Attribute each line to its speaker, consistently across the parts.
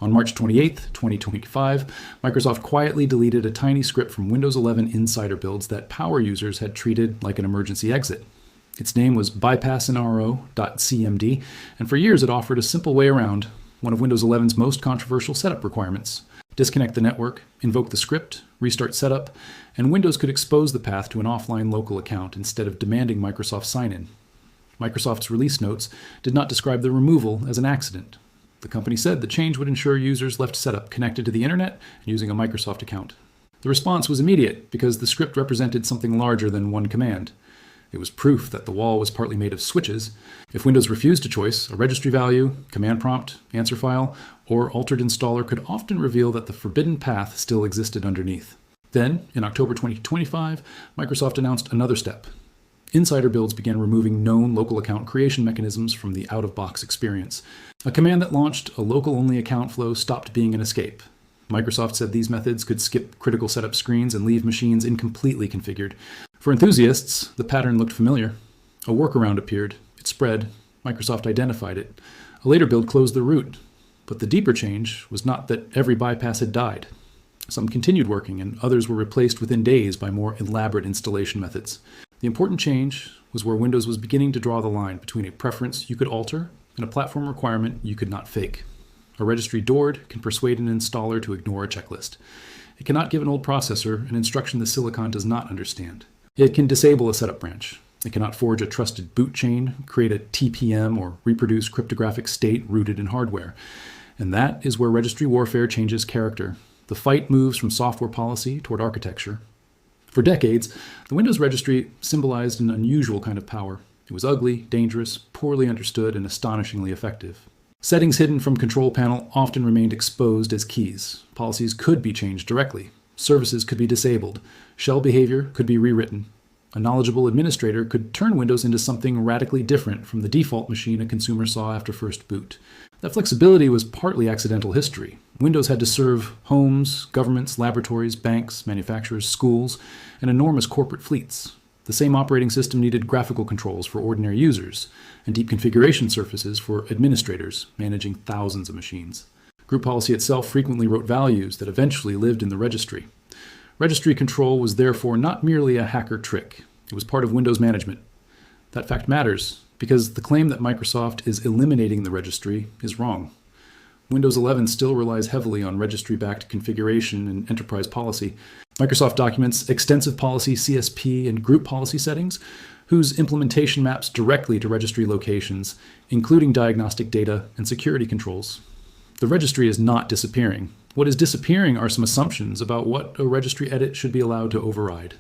Speaker 1: On March 28, 2025, Microsoft quietly deleted a tiny script from Windows 11 insider builds that power users had treated like an emergency exit. Its name was bypassnro.cmd, and for years it offered a simple way around one of Windows 11's most controversial setup requirements. Disconnect the network, invoke the script, restart setup, and Windows could expose the path to an offline local account instead of demanding Microsoft sign-in. Microsoft's release notes did not describe the removal as an accident. The company said the change would ensure users left setup connected to the internet and using a Microsoft account. The response was immediate because the script represented something larger than one command. It was proof that the wall was partly made of switches. If Windows refused a choice, a registry value, command prompt, answer file, or altered installer could often reveal that the forbidden path still existed underneath. Then, in October 2025, Microsoft announced another step. Insider builds began removing known local account creation mechanisms from the out-of-box experience. A command that launched a local-only account flow stopped being an escape. Microsoft said these methods could skip critical setup screens and leave machines incompletely configured. For enthusiasts, the pattern looked familiar. A workaround appeared. It spread. Microsoft identified it. A later build closed the root. But the deeper change was not that every bypass had died. Some continued working, and others were replaced within days by more elaborate installation methods. The important change was where Windows was beginning to draw the line between a preference you could alter and a platform requirement you could not fake. A registry DWORD can persuade an installer to ignore a checklist. It cannot give an old processor an instruction the silicon does not understand. It can disable a setup branch. It cannot forge a trusted boot chain, create a TPM, or reproduce cryptographic state rooted in hardware. And that is where registry warfare changes character. The fight moves from software policy toward architecture. For decades, the Windows registry symbolized an unusual kind of power. It was ugly, dangerous, poorly understood, and astonishingly effective. Settings hidden from control panel often remained exposed as keys. Policies could be changed directly. Services could be disabled. Shell behavior could be rewritten. A knowledgeable administrator could turn Windows into something radically different from the default machine a consumer saw after first boot. That flexibility was partly accidental history. Windows had to serve homes, governments, laboratories, banks, manufacturers, schools, and enormous corporate fleets. The same operating system needed graphical controls for ordinary users and deep configuration surfaces for administrators managing thousands of machines. Group policy itself frequently wrote values that eventually lived in the registry. Registry control was therefore not merely a hacker trick. It was part of Windows management. That fact matters because the claim that Microsoft is eliminating the registry is wrong. Windows 11 still relies heavily on registry-backed configuration and enterprise policy. Microsoft documents extensive policy CSP and group policy settings, whose implementation maps directly to registry locations, including diagnostic data and security controls. The registry is not disappearing. What is disappearing are some assumptions about what a registry edit should be allowed to override.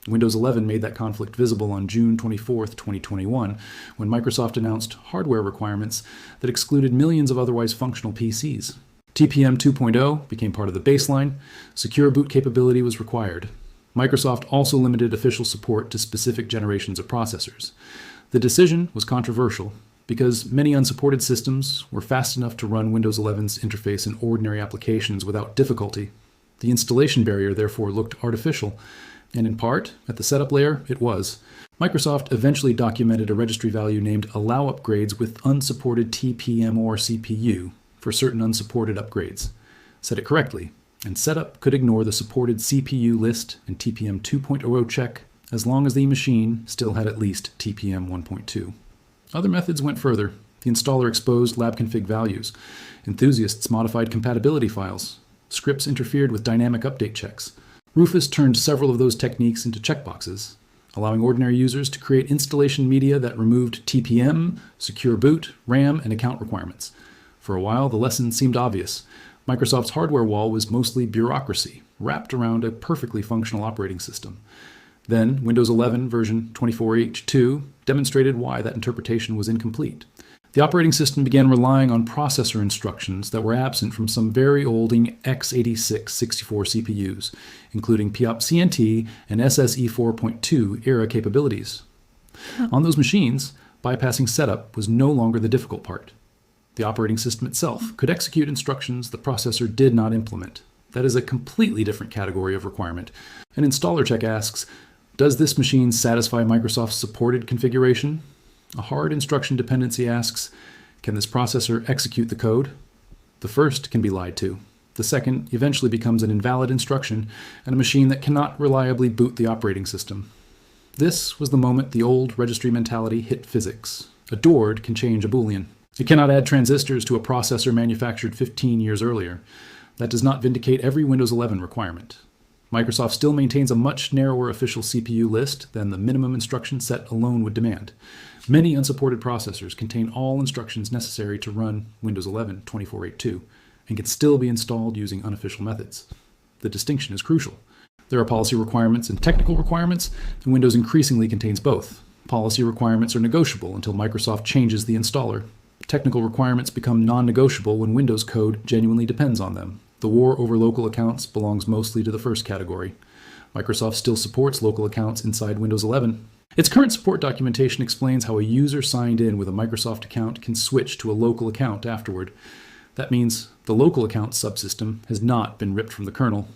Speaker 1: Windows 11 made that conflict visible on June 24, 2021, when Microsoft announced hardware requirements that excluded millions of otherwise functional PCs. TPM 2.0 became part of the baseline. Secure boot capability was required. Microsoft also limited official support to specific generations of processors. The decision was controversial because many unsupported systems were fast enough to run Windows 11's interface in ordinary applications without difficulty. The installation barrier therefore looked artificial. And in part, at the setup layer, it was. Microsoft eventually documented a registry value named allow upgrades with unsupported TPM or CPU for certain unsupported upgrades. Set it correctly, and setup could ignore the supported CPU list and TPM 2.0 check as long as the machine still had at least TPM 1.2. Other methods went further. The installer exposed lab config values. Enthusiasts modified compatibility files. Scripts interfered with dynamic update checks. Rufus turned several of those techniques into checkboxes, allowing ordinary users to create installation media that removed TPM, secure boot, RAM, and account requirements. For a while, the lesson seemed obvious. Microsoft's hardware wall was mostly bureaucracy, wrapped around a perfectly functional operating system. Then, Windows 11 version 24H2 demonstrated why that interpretation was incomplete. The operating system began relying on processor instructions that were absent from some very old x86 64 CPUs, including POP-CNT and SSE 4.2 era capabilities. On those machines, bypassing setup was no longer the difficult part. The operating system itself could execute instructions the processor did not implement. That is a completely different category of requirement. An installer check asks, does this machine satisfy Microsoft's supported configuration? A hard instruction dependency asks, can this processor execute the code? The first can be lied to. The second eventually becomes an invalid instruction and a machine that cannot reliably boot the operating system. This was the moment the old registry mentality hit physics. A DWORD can change a Boolean. It cannot add transistors to a processor manufactured 15 years earlier. That does not vindicate every Windows 11 requirement. Microsoft still maintains a much narrower official CPU list than the minimum instruction set alone would demand. Many unsupported processors contain all instructions necessary to run Windows 11 24.8.2 and can still be installed using unofficial methods. The distinction is crucial. There are policy requirements and technical requirements, and Windows increasingly contains both. Policy requirements are negotiable until Microsoft changes the installer. Technical requirements become non-negotiable when Windows code genuinely depends on them. The war over local accounts belongs mostly to the first category. Microsoft still supports local accounts inside Windows 11. Its current support documentation explains how a user signed in with a Microsoft account can switch to a local account afterward. That means the local account subsystem has not been ripped from the kernel.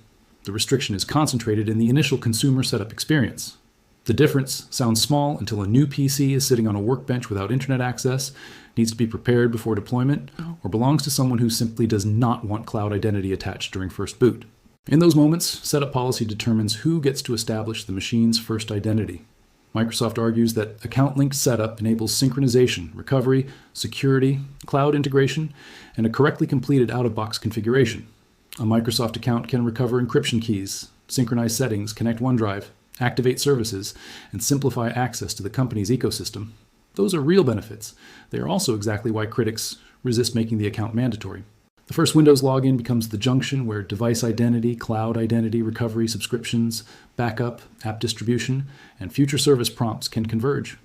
Speaker 1: The restriction is concentrated in the initial consumer setup experience. The difference sounds small until a new PC is sitting on a workbench without internet access, needs to be prepared before deployment, or belongs to someone who simply does not want cloud identity attached during first boot. In those moments, setup policy determines who gets to establish the machine's first identity. Microsoft argues that account-linked setup enables synchronization, recovery, security, cloud integration, and a correctly completed out-of-box configuration. A Microsoft account can recover encryption keys, synchronize settings, connect OneDrive, activate services, and simplify access to the company's ecosystem. Those are real benefits. They are also exactly why critics resist making the account mandatory. The first Windows login becomes the junction where device identity, cloud identity, recovery, subscriptions, backup, app distribution, and future service prompts can converge.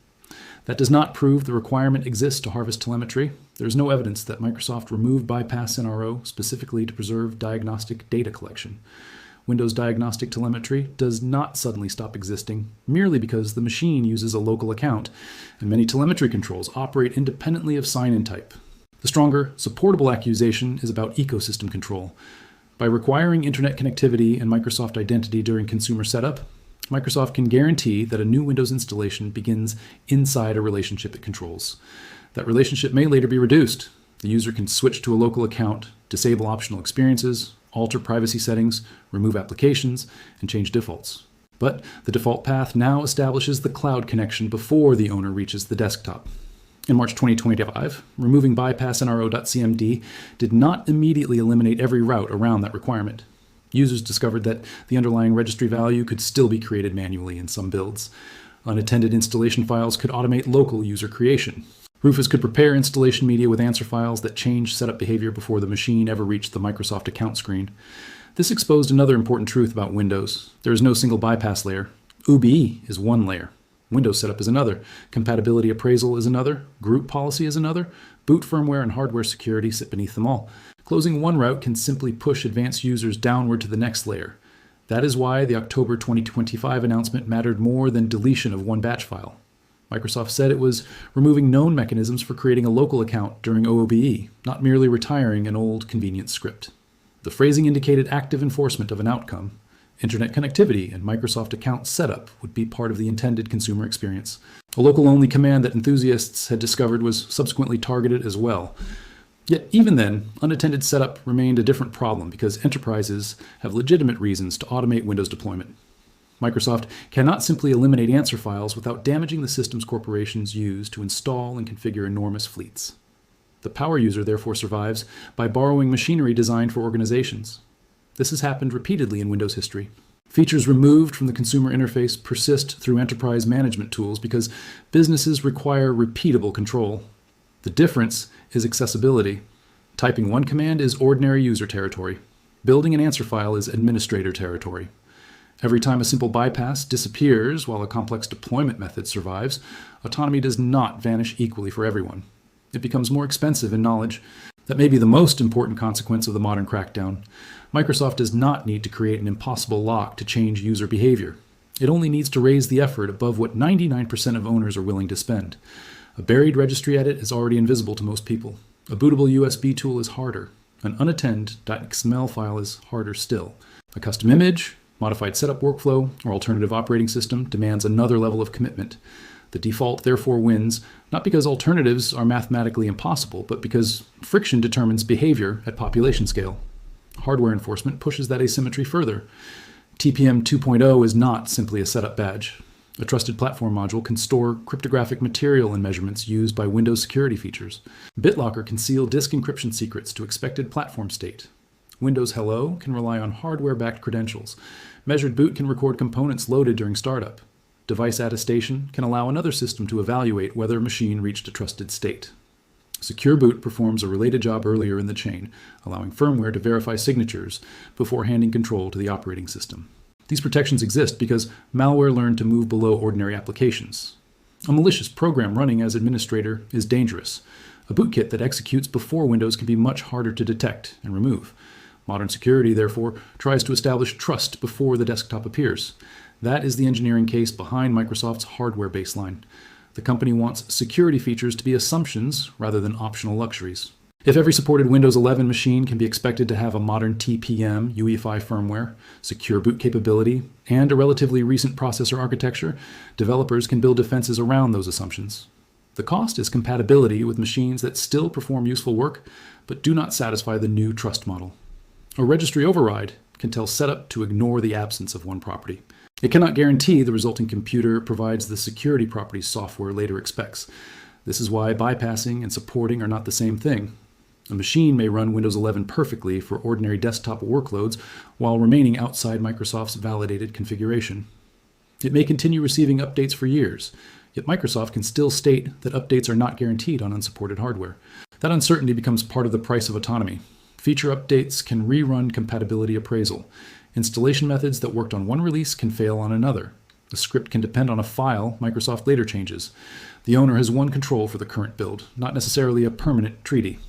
Speaker 1: That does not prove the requirement exists to harvest telemetry. There is no evidence that Microsoft removed bypass NRO specifically to preserve diagnostic data collection. Windows diagnostic telemetry does not suddenly stop existing merely because the machine uses a local account, and many telemetry controls operate independently of sign-in type. The stronger, supportable accusation is about ecosystem control. By requiring internet connectivity and Microsoft identity during consumer setup, Microsoft can guarantee that a new Windows installation begins inside a relationship it controls. That relationship may later be reduced. The user can switch to a local account, disable optional experiences, alter privacy settings, remove applications, and change defaults. But the default path now establishes the cloud connection before the owner reaches the desktop. In March 2025, removing bypass NRO.cmd did not immediately eliminate every route around that requirement. Users discovered that the underlying registry value could still be created manually in some builds. Unattended installation files could automate local user creation. Rufus could prepare installation media with answer files that changed setup behavior before the machine ever reached the Microsoft account screen. This exposed another important truth about Windows. There is no single bypass layer. UBE is one layer. Windows setup is another. Compatibility appraisal is another. Group policy is another. Boot firmware and hardware security sit beneath them all. Closing one route can simply push advanced users downward to the next layer. That is why the October 2025 announcement mattered more than deletion of one batch file. Microsoft said it was removing known mechanisms for creating a local account during OOBE, not merely retiring an old convenient script. The phrasing indicated active enforcement of an outcome. Internet connectivity and Microsoft account setup would be part of the intended consumer experience. A local-only command that enthusiasts had discovered was subsequently targeted as well. Yet even then, unattended setup remained a different problem because enterprises have legitimate reasons to automate Windows deployment. Microsoft cannot simply eliminate answer files without damaging the systems corporations use to install and configure enormous fleets. The power user therefore survives by borrowing machinery designed for organizations. This has happened repeatedly in Windows history. Features removed from the consumer interface persist through enterprise management tools because businesses require repeatable control. The difference is accessibility. Typing one command is ordinary user territory. Building an answer file is administrator territory. Every time a simple bypass disappears while a complex deployment method survives, autonomy does not vanish equally for everyone. It becomes more expensive in knowledge. That may be the most important consequence of the modern crackdown. Microsoft does not need to create an impossible lock to change user behavior. It only needs to raise the effort above what 99% of owners are willing to spend. A buried registry edit is already invisible to most people. A bootable USB tool is harder. An unattended .xml file is harder still. A custom image, modified setup workflow, or alternative operating system demands another level of commitment. The default therefore wins, not because alternatives are mathematically impossible, but because friction determines behavior at population scale. Hardware enforcement pushes that asymmetry further. TPM 2.0 is not simply a setup badge. A trusted platform module can store cryptographic material and measurements used by Windows security features. BitLocker can seal disk encryption secrets to expected platform state. Windows Hello can rely on hardware-backed credentials. Measured boot can record components loaded during startup. Device attestation can allow another system to evaluate whether a machine reached a trusted state. Secure boot performs a related job earlier in the chain, allowing firmware to verify signatures before handing control to the operating system. These protections exist because malware learned to move below ordinary applications. A malicious program running as administrator is dangerous. A bootkit that executes before Windows can be much harder to detect and remove. Modern security, therefore, tries to establish trust before the desktop appears. That is the engineering case behind Microsoft's hardware baseline. The company wants security features to be assumptions rather than optional luxuries. If every supported Windows 11 machine can be expected to have a modern TPM UEFI firmware, secure boot capability, and a relatively recent processor architecture, developers can build defenses around those assumptions. The cost is compatibility with machines that still perform useful work, but do not satisfy the new trust model. A registry override can tell setup to ignore the absence of one property. It cannot guarantee the resulting computer provides the security properties software later expects. This is why bypassing and supporting are not the same thing. A machine may run Windows 11 perfectly for ordinary desktop workloads while remaining outside Microsoft's validated configuration. It may continue receiving updates for years, yet Microsoft can still state that updates are not guaranteed on unsupported hardware. That uncertainty becomes part of the price of autonomy. Feature updates can rerun compatibility appraisal. Installation methods that worked on one release can fail on another. The script can depend on a file Microsoft later changes. The owner has one control for the current build, not necessarily a permanent treaty.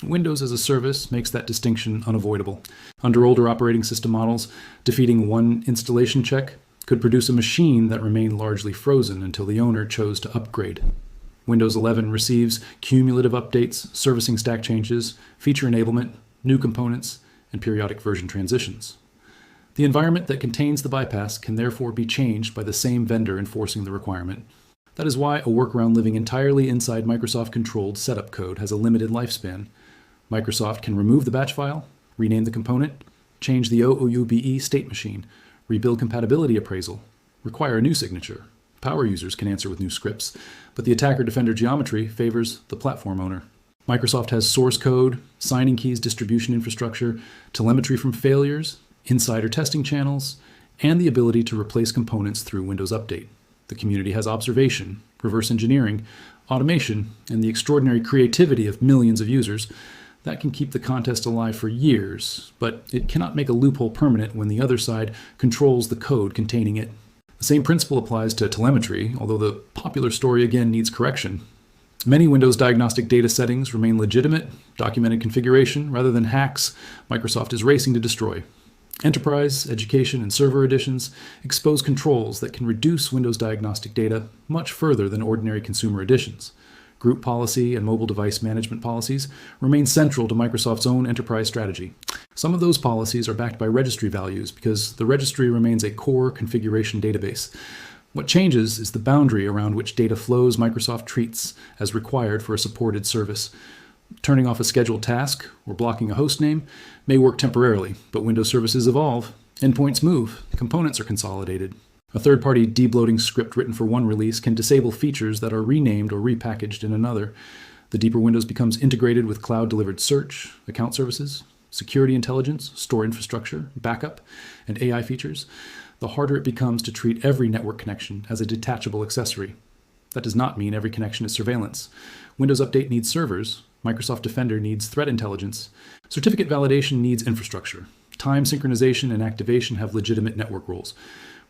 Speaker 1: Windows as a service makes that distinction unavoidable. Under older operating system models, defeating one installation check could produce a machine that remained largely frozen until the owner chose to upgrade. Windows 11 receives cumulative updates, servicing stack changes, feature enablement, new components, and periodic version transitions. The environment that contains the bypass can therefore be changed by the same vendor enforcing the requirement. That is why a workaround living entirely inside Microsoft-controlled setup code has a limited lifespan. Microsoft can remove the batch file, rename the component, change the OOUBE state machine, rebuild compatibility appraisal, require a new signature. Power users can answer with new scripts, but the attacker-defender geometry favors the platform owner. Microsoft has source code, signing keys distribution infrastructure, telemetry from failures, insider testing channels, and the ability to replace components through Windows Update. The community has observation, reverse engineering, automation, and the extraordinary creativity of millions of users that can keep the contest alive for years, but it cannot make a loophole permanent when the other side controls the code containing it. The same principle applies to telemetry, although the popular story again needs correction. Many Windows diagnostic data settings remain legitimate, documented configuration, rather than hacks Microsoft is racing to destroy. Enterprise, education, and server editions expose controls that can reduce Windows diagnostic data much further than ordinary consumer editions. Group policy and mobile device management policies remain central to Microsoft's own enterprise strategy. Some of those policies are backed by registry values because the registry remains a core configuration database. What changes is the boundary around which data flows Microsoft treats as required for a supported service. Turning off a scheduled task or blocking a host name may work temporarily, but Windows services evolve, endpoints move, components are consolidated. A third-party debloating script written for one release can disable features that are renamed or repackaged in another. The deeper Windows becomes integrated with cloud-delivered search, account services, security intelligence, store infrastructure, backup, and AI features, the harder it becomes to treat every network connection as a detachable accessory. That does not mean every connection is surveillance. Windows Update needs servers. Microsoft Defender needs threat intelligence. Certificate validation needs infrastructure. Time synchronization and activation have legitimate network roles.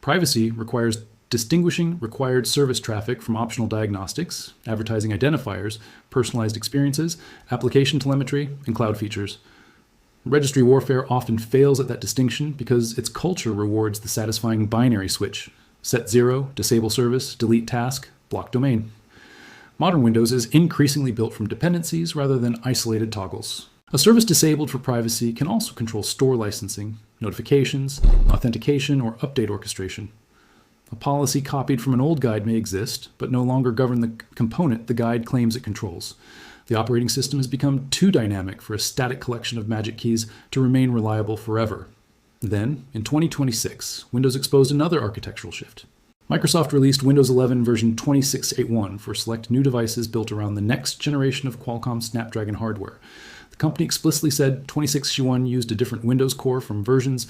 Speaker 1: Privacy requires distinguishing required service traffic from optional diagnostics, advertising identifiers, personalized experiences, application telemetry, and cloud features. Registry warfare often fails at that distinction because its culture rewards the satisfying binary switch: set 0, disable service, delete task, block domain. Modern Windows is increasingly built from dependencies rather than isolated toggles. A service disabled for privacy can also control store licensing, notifications, authentication, or update orchestration. A policy copied from an old guide may exist, but no longer govern the component the guide claims it controls. The operating system has become too dynamic for a static collection of magic keys to remain reliable forever. Then, in 2026, Windows exposed another architectural shift. Microsoft released Windows 11 version 26.8.1 for select new devices built around the next generation of Qualcomm Snapdragon hardware. The company explicitly said 26.8.1 used a different Windows core from versions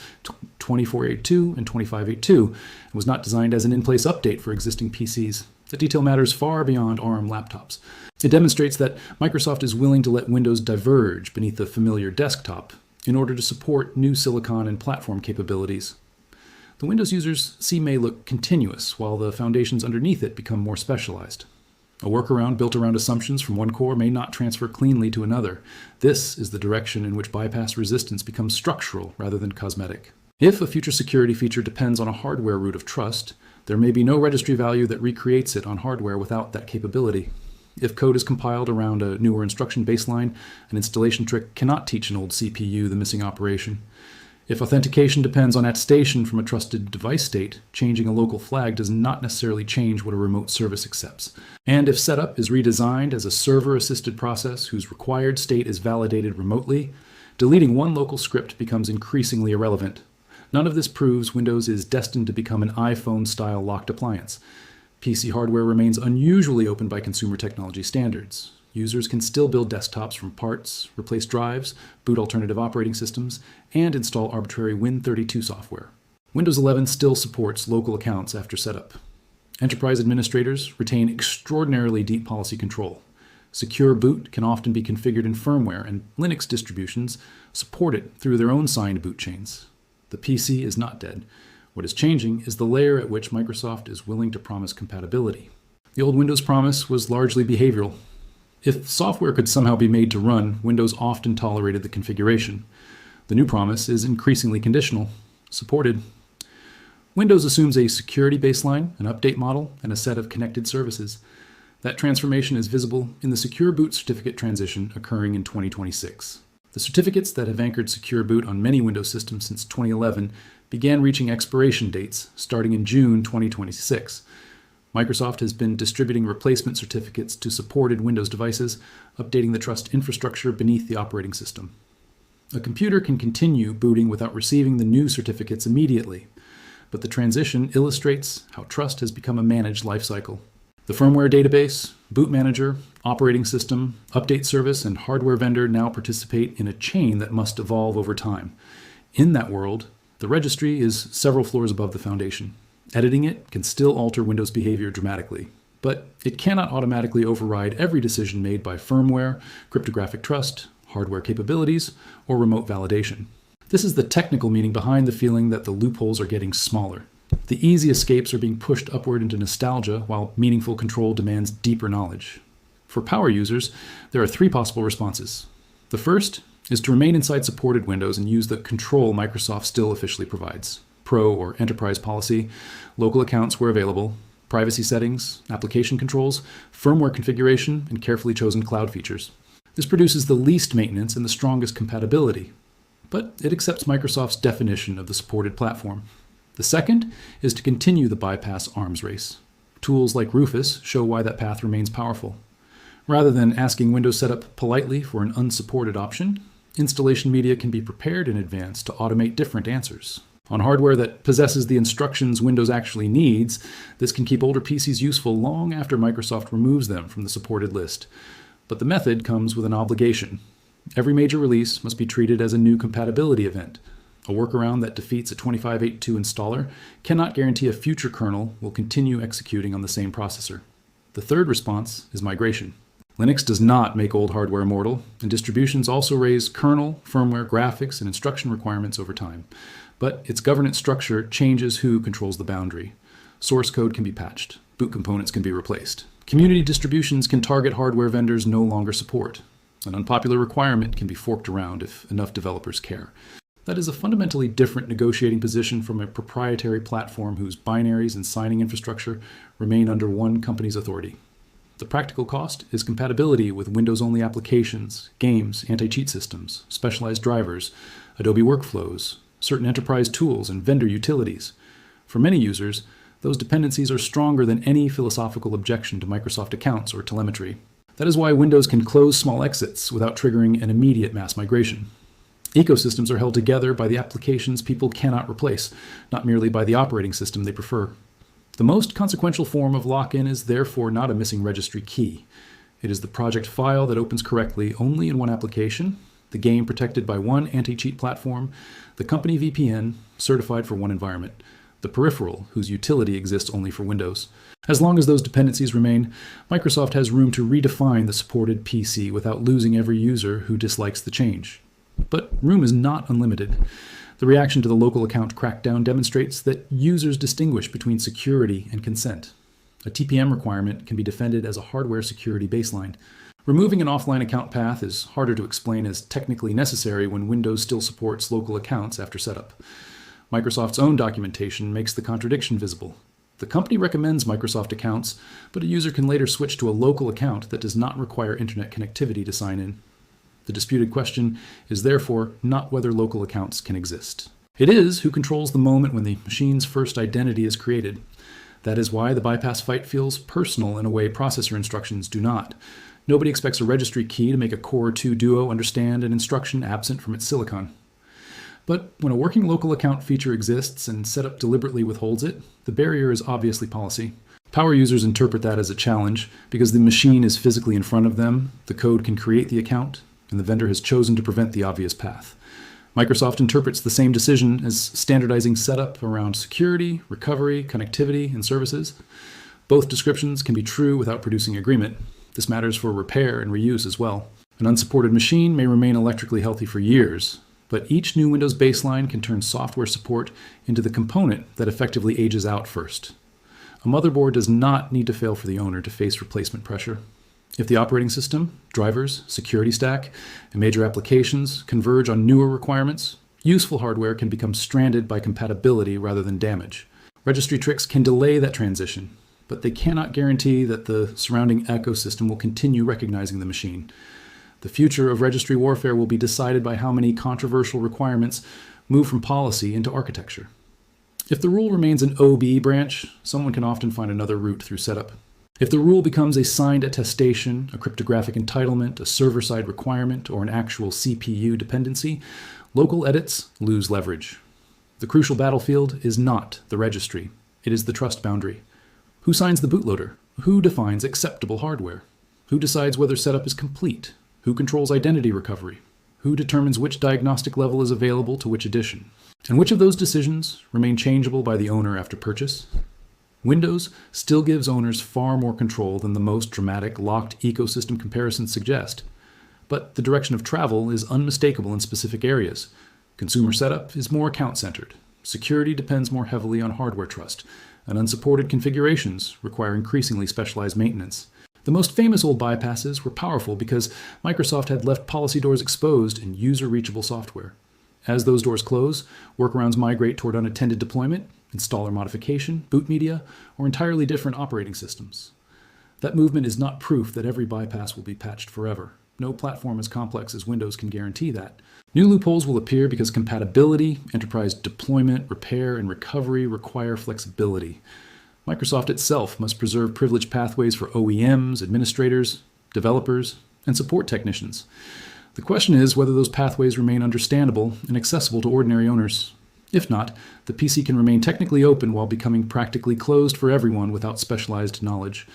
Speaker 1: 24.8.2 and 25.8.2 and was not designed as an in-place update for existing PCs. The detail matters far beyond ARM laptops. It demonstrates that Microsoft is willing to let Windows diverge beneath the familiar desktop in order to support new silicon and platform capabilities. The Windows users see may look continuous, while the foundations underneath it become more specialized. A workaround built around assumptions from one core may not transfer cleanly to another. This is the direction in which bypass resistance becomes structural rather than cosmetic. If a future security feature depends on a hardware root of trust, there may be no registry value that recreates it on hardware without that capability. If code is compiled around a newer instruction baseline, an installation trick cannot teach an old CPU the missing operation. If authentication depends on attestation from a trusted device state, changing a local flag does not necessarily change what a remote service accepts. And if setup is redesigned as a server-assisted process whose required state is validated remotely, deleting one local script becomes increasingly irrelevant. None of this proves Windows is destined to become an iPhone-style locked appliance. PC hardware remains unusually open by consumer technology standards. Users can still build desktops from parts, replace drives, boot alternative operating systems, and install arbitrary Win32 software. Windows 11 still supports local accounts after setup. Enterprise administrators retain extraordinarily deep policy control. Secure boot can often be configured in firmware, and Linux distributions support it through their own signed boot chains. The PC is not dead. What is changing is the layer at which Microsoft is willing to promise compatibility. The old Windows promise was largely behavioral. If software could somehow be made to run, Windows often tolerated the configuration. The new promise is increasingly conditional, supported. Windows assumes a security baseline, an update model, and a set of connected services. That transformation is visible in the Secure Boot certificate transition occurring in 2026. The certificates that have anchored Secure Boot on many Windows systems since 2011 began reaching expiration dates starting in June 2026. Microsoft has been distributing replacement certificates to supported Windows devices, updating the trust infrastructure beneath the operating system. A computer can continue booting without receiving the new certificates immediately, but the transition illustrates how trust has become a managed lifecycle. The firmware database, boot manager, operating system, update service, and hardware vendor now participate in a chain that must evolve over time. In that world, the registry is several floors above the foundation. Editing it can still alter Windows behavior dramatically, but it cannot automatically override every decision made by firmware, cryptographic trust, hardware capabilities, or remote validation. This is the technical meaning behind the feeling that the loopholes are getting smaller. The easy escapes are being pushed upward into nostalgia, while meaningful control demands deeper knowledge. For power users, there are three possible responses. The first is to remain inside supported Windows and use the control Microsoft still officially provides. Pro or enterprise policy, local accounts where available, privacy settings, application controls, firmware configuration, and carefully chosen cloud features. This produces the least maintenance and the strongest compatibility, but it accepts Microsoft's definition of the supported platform. The second is to continue the bypass arms race. Tools like Rufus show why that path remains powerful. Rather than asking Windows setup politely for an unsupported option, installation media can be prepared in advance to automate different answers. On hardware that possesses the instructions Windows actually needs, this can keep older PCs useful long after Microsoft removes them from the supported list. But the method comes with an obligation. Every major release must be treated as a new compatibility event. A workaround that defeats a 25.8.2 installer cannot guarantee a future kernel will continue executing on the same processor. The third response is migration. Linux does not make old hardware immortal, and distributions also raise kernel, firmware, graphics, and instruction requirements over time. But its governance structure changes who controls the boundary. Source code can be patched. Boot components can be replaced. Community distributions can target hardware vendors no longer support. An unpopular requirement can be forked around if enough developers care. That is a fundamentally different negotiating position from a proprietary platform whose binaries and signing infrastructure remain under one company's authority. The practical cost is compatibility with Windows-only applications, games, anti-cheat systems, specialized drivers, Adobe workflows, certain enterprise tools, and vendor utilities. For many users, Those dependencies are stronger than any philosophical objection to Microsoft accounts or telemetry. That is why Windows can close small exits without triggering an immediate mass migration. Ecosystems are held together by the applications people cannot replace, not merely by the operating system they prefer. The most consequential form of lock-in is therefore not a missing registry key. It is the project file that opens correctly only in one application, the game protected by one anti-cheat platform, the company VPN certified for one environment, the peripheral whose utility exists only for Windows. As long as those dependencies remain, Microsoft has room to redefine the supported PC without losing every user who dislikes the change. But room is not unlimited. The reaction to the local account crackdown demonstrates that users distinguish between security and consent. A TPM requirement can be defended as a hardware security baseline. Removing an offline account path is harder to explain as technically necessary when Windows still supports local accounts after setup. Microsoft's own documentation makes the contradiction visible. The company recommends Microsoft accounts, but a user can later switch to a local account that does not require internet connectivity to sign in. The disputed question is therefore not whether local accounts can exist. It is who controls the moment when the machine's first identity is created. That is why the bypass fight feels personal in a way processor instructions do not. Nobody expects a registry key to make a Core 2 Duo understand an instruction absent from its silicon. But when a working local account feature exists and setup deliberately withholds it, the barrier is obviously policy. Power users interpret that as a challenge because the machine is physically in front of them, the code can create the account, and the vendor has chosen to prevent the obvious path. Microsoft interprets the same decision as standardizing setup around security, recovery, connectivity, and services. Both descriptions can be true without producing agreement. This matters for repair and reuse as well. An unsupported machine may remain electrically healthy for years, but each new Windows baseline can turn software support into the component that effectively ages out first. A motherboard does not need to fail for the owner to face replacement pressure. If the operating system, drivers, security stack, and major applications converge on newer requirements, useful hardware can become stranded by compatibility rather than damage. Registry tricks can delay that transition, but they cannot guarantee that the surrounding ecosystem will continue recognizing the machine. The future of registry warfare will be decided by how many controversial requirements move from policy into architecture. If the rule remains an OB branch, someone can often find another route through setup. If the rule becomes a signed attestation, a cryptographic entitlement, a server-side requirement, or an actual CPU dependency, local edits lose leverage. The crucial battlefield is not the registry. It is the trust boundary. Who signs the bootloader? Who defines acceptable hardware? Who decides whether setup is complete? Who controls identity recovery? Who determines which diagnostic level is available to which edition? And which of those decisions remain changeable by the owner after purchase? Windows still gives owners far more control than the most dramatic locked ecosystem comparisons suggest. But the direction of travel is unmistakable in specific areas. Consumer setup is more account-centered. Security depends more heavily on hardware trust, and unsupported configurations require increasingly specialized maintenance. The most famous old bypasses were powerful because Microsoft had left policy doors exposed in user-reachable software. As those doors close, workarounds migrate toward unattended deployment, installer modification, boot media, or entirely different operating systems. That movement is not proof that every bypass will be patched forever. No platform as complex as Windows can guarantee that. New loopholes will appear because compatibility, enterprise deployment, repair, and recovery require flexibility. Microsoft itself must preserve privileged pathways for OEMs, administrators, developers, and support technicians. The question is whether those pathways remain understandable and accessible to ordinary owners. If not, the PC can remain technically open while becoming practically closed for everyone without specialized knowledge.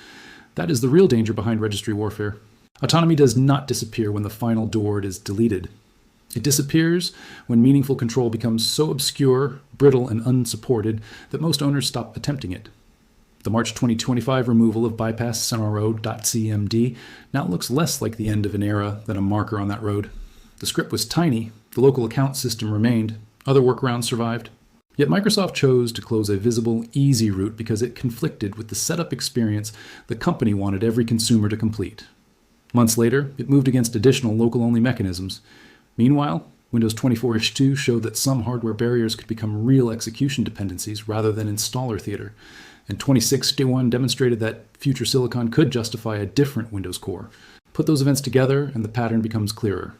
Speaker 1: That is the real danger behind registry warfare. Autonomy does not disappear when the final DWORD is deleted. It disappears when meaningful control becomes so obscure, brittle, and unsupported that most owners stop attempting it. The March 2025 removal of bypass .cmd now looks less like the end of an era than a marker on that road. The script was tiny, the local account system remained, other workarounds survived. Yet Microsoft chose to close a visible, easy route because it conflicted with the setup experience the company wanted every consumer to complete. Months later, it moved against additional local-only mechanisms. Meanwhile, Windows 24-2 showed that some hardware barriers could become real execution dependencies rather than installer theater. And 26.1 demonstrated that future silicon could justify a different Windows core. Put those events together and the pattern becomes clearer.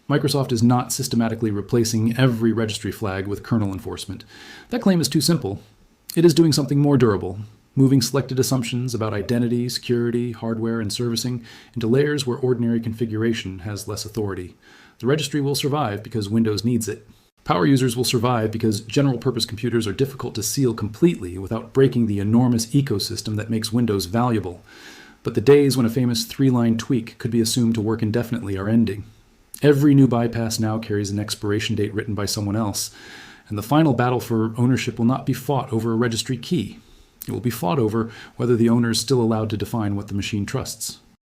Speaker 1: Microsoft is not systematically replacing every registry flag with kernel enforcement. That claim is too simple. It is doing something more durable, moving selected assumptions about identity, security, hardware, and servicing into layers where ordinary configuration has less authority. The registry will survive because Windows needs it. Power users will survive because general-purpose computers are difficult to seal completely without breaking the enormous ecosystem that makes Windows valuable. But the days when a famous 3-line tweak could be assumed to work indefinitely are ending. Every new bypass now carries an expiration date written by someone else, and the final battle for ownership will not be fought over a registry key. It will be fought over whether the owner is still allowed to define what the machine trusts.